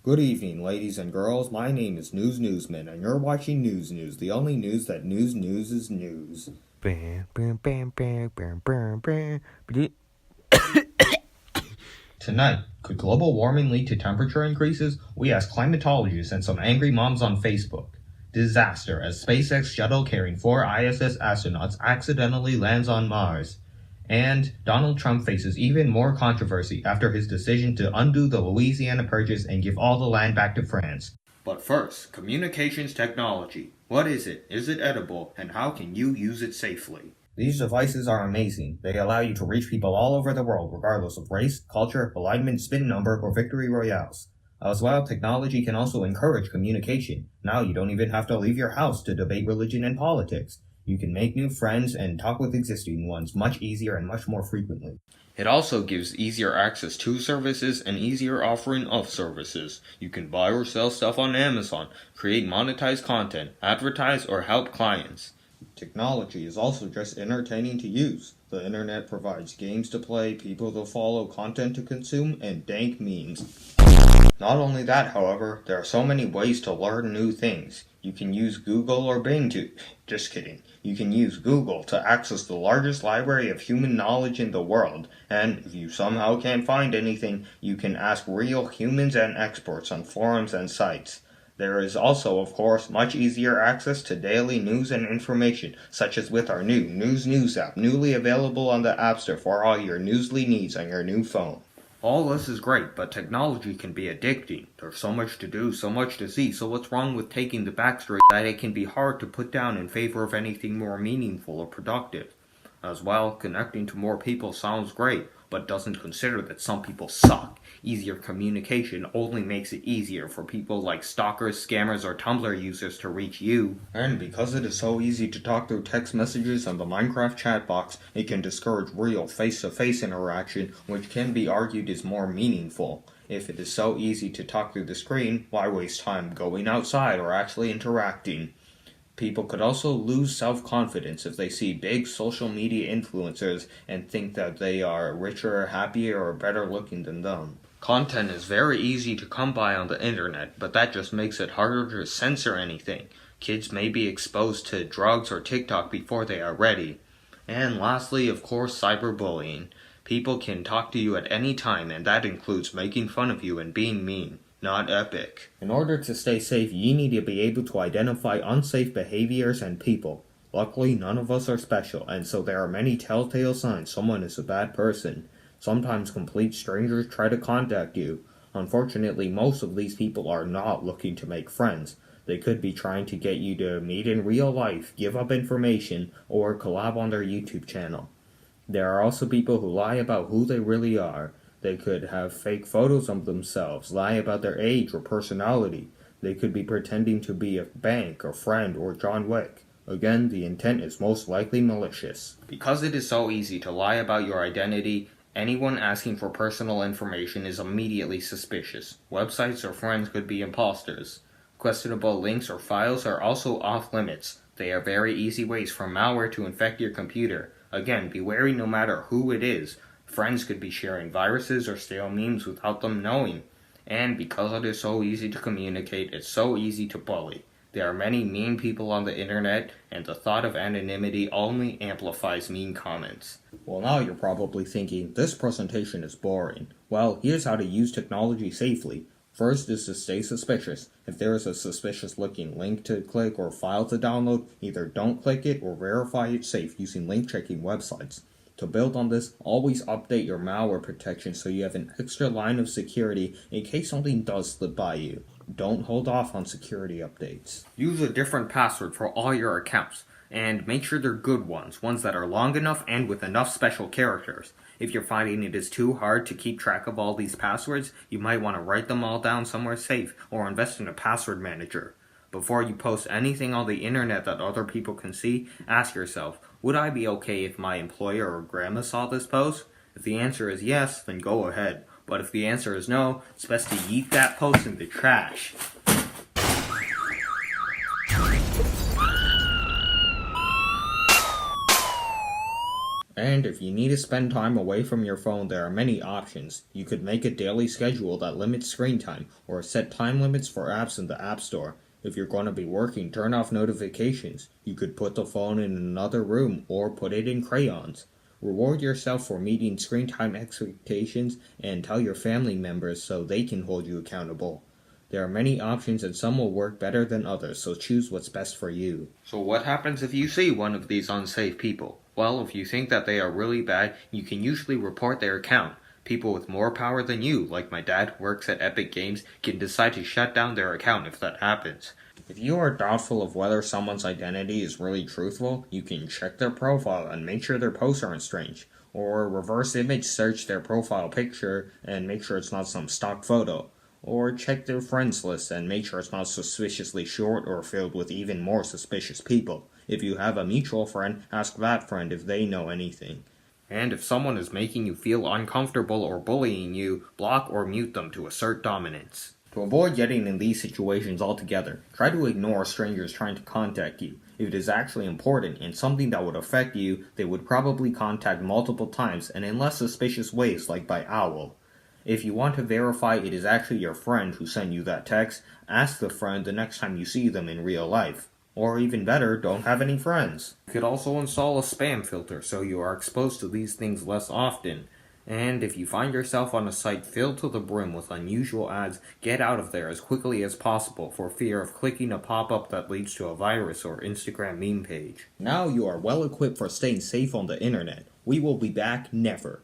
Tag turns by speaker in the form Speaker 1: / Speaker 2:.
Speaker 1: Good evening, ladies and girls. My name is Newsman, and you're watching News, the only news that news is news. Tonight, could global warming lead to temperature increases? We asked climatologists and some angry moms on Facebook. Disaster as SpaceX shuttle carrying 4 ISS astronauts accidentally lands on Mars. And Donald Trump faces even more controversy after his decision to undo the Louisiana Purchase and give all the land back to France. But first, communications technology. What is it? Is it edible? And how can you use it safely? These devices are amazing. They allow you to reach people all over the world, regardless of race, culture, alignment, spin number, or victory royales. As well, technology can also encourage communication. Now you don't even have to leave your house to debate religion and politics. You can make new friends and talk with existing ones much easier and much more frequently. It also gives easier access to services and easier offering of services. You can buy or sell stuff on Amazon, create monetized content, advertise, or help clients. Technology is also just entertaining to use. The internet provides games to play, people to follow, content to consume, and dank memes. Not only that, however, there are so many ways to learn new things. You can use Google or Bing to... Just kidding. You can use Google to access the largest library of human knowledge in the world, and if you somehow can't find anything, you can ask real humans and experts on forums and sites. There is also, of course, much easier access to daily news and information, such as with our new News app, newly available on the App Store for all your newsly needs on your new phone. All this is great, but technology can be addicting. There's so much to do, so much to see, so what's wrong with taking the backstory that it can be hard to put down in favor of anything more meaningful or productive? As well, connecting to more people sounds great, but doesn't consider that some people suck. Easier communication only makes it easier for people like stalkers, scammers, or Tumblr users to reach you. And because it is so easy to talk through text messages and the Minecraft chat box, it can discourage real face-to-face interaction, which can be argued is more meaningful. If it is so easy to talk through the screen, why waste time going outside or actually interacting? People could also lose self-confidence if they see big social media influencers and think that they are richer, happier, or better looking than them. Content is very easy to come by on the internet, but that just makes it harder to censor anything. Kids may be exposed to drugs or TikTok before they are ready. And lastly, of course, cyberbullying. People can talk to you at any time, and that includes making fun of you and being mean. Not epic. In order to stay safe, you need to be able to identify unsafe behaviors and people. Luckily, none of us are special, and so there are many telltale signs someone is a bad person. Sometimes complete strangers try to contact you. Unfortunately, most of these people are not looking to make friends. They could be trying to get you to meet in real life, give up information, or collab on their YouTube channel. There are also people who lie about who they really are. They could have fake photos of themselves, lie about their age or personality. They could be pretending to be a bank, a friend, or John Wick. Again, the intent is most likely malicious. Because it is so easy to lie about your identity, anyone asking for personal information is immediately suspicious. Websites or friends could be imposters. Questionable links or files are also off limits. They are very easy ways for malware to infect your computer. Again, be wary no matter who it is. Friends could be sharing viruses or stale memes without them knowing. And because it is so easy to communicate, it's so easy to bully. There are many mean people on the internet, and the thought of anonymity only amplifies mean comments. Well, now you're probably thinking, this presentation is boring. Well, here's how to use technology safely. First is to stay suspicious. If there is a suspicious looking link to click or file to download, either don't click it or verify it's safe using link checking websites. To build on this, always update your malware protection so you have an extra line of security in case something does slip by you. Don't hold off on security updates. Use a different password for all your accounts, and make sure they're good ones that are long enough and with enough special characters. If you're finding it is too hard to keep track of all these passwords, you might want to write them all down somewhere safe or invest in a password manager. Before you post anything on the internet that other people can see, ask yourself, would I be okay if my employer or grandma saw this post? If the answer is yes, then go ahead. But if the answer is no, it's best to yeet that post in the trash. And if you need to spend time away from your phone, there are many options. You could make a daily schedule that limits screen time, or set time limits for apps in the App Store. If you're going to be working, turn off notifications. You could put the phone in another room or put it in crayons. Reward yourself for meeting screen time expectations and tell your family members so they can hold you accountable. There are many options and some will work better than others, so choose what's best for you. So what happens if you see one of these unsafe people? Well, if you think that they are really bad, you can usually report their account. People with more power than you, like my dad who works at Epic Games, can decide to shut down their account if that happens. If you are doubtful of whether someone's identity is really truthful, you can check their profile and make sure their posts aren't strange. Or reverse image search their profile picture and make sure it's not some stock photo. Or check their friends list and make sure it's not suspiciously short or filled with even more suspicious people. If you have a mutual friend, ask that friend if they know anything. And if someone is making you feel uncomfortable or bullying you, block or mute them to assert dominance. To avoid getting in these situations altogether, try to ignore strangers trying to contact you. If it is actually important and something that would affect you, they would probably contact multiple times and in less suspicious ways like by owl. If you want to verify it is actually your friend who sent you that text, ask the friend the next time you see them in real life. Or even better, don't have any friends. You could also install a spam filter so you are exposed to these things less often. And if you find yourself on a site filled to the brim with unusual ads, get out of there as quickly as possible for fear of clicking a pop-up that leads to a virus or Instagram meme page. Now you are well equipped for staying safe on the internet. We will be back never.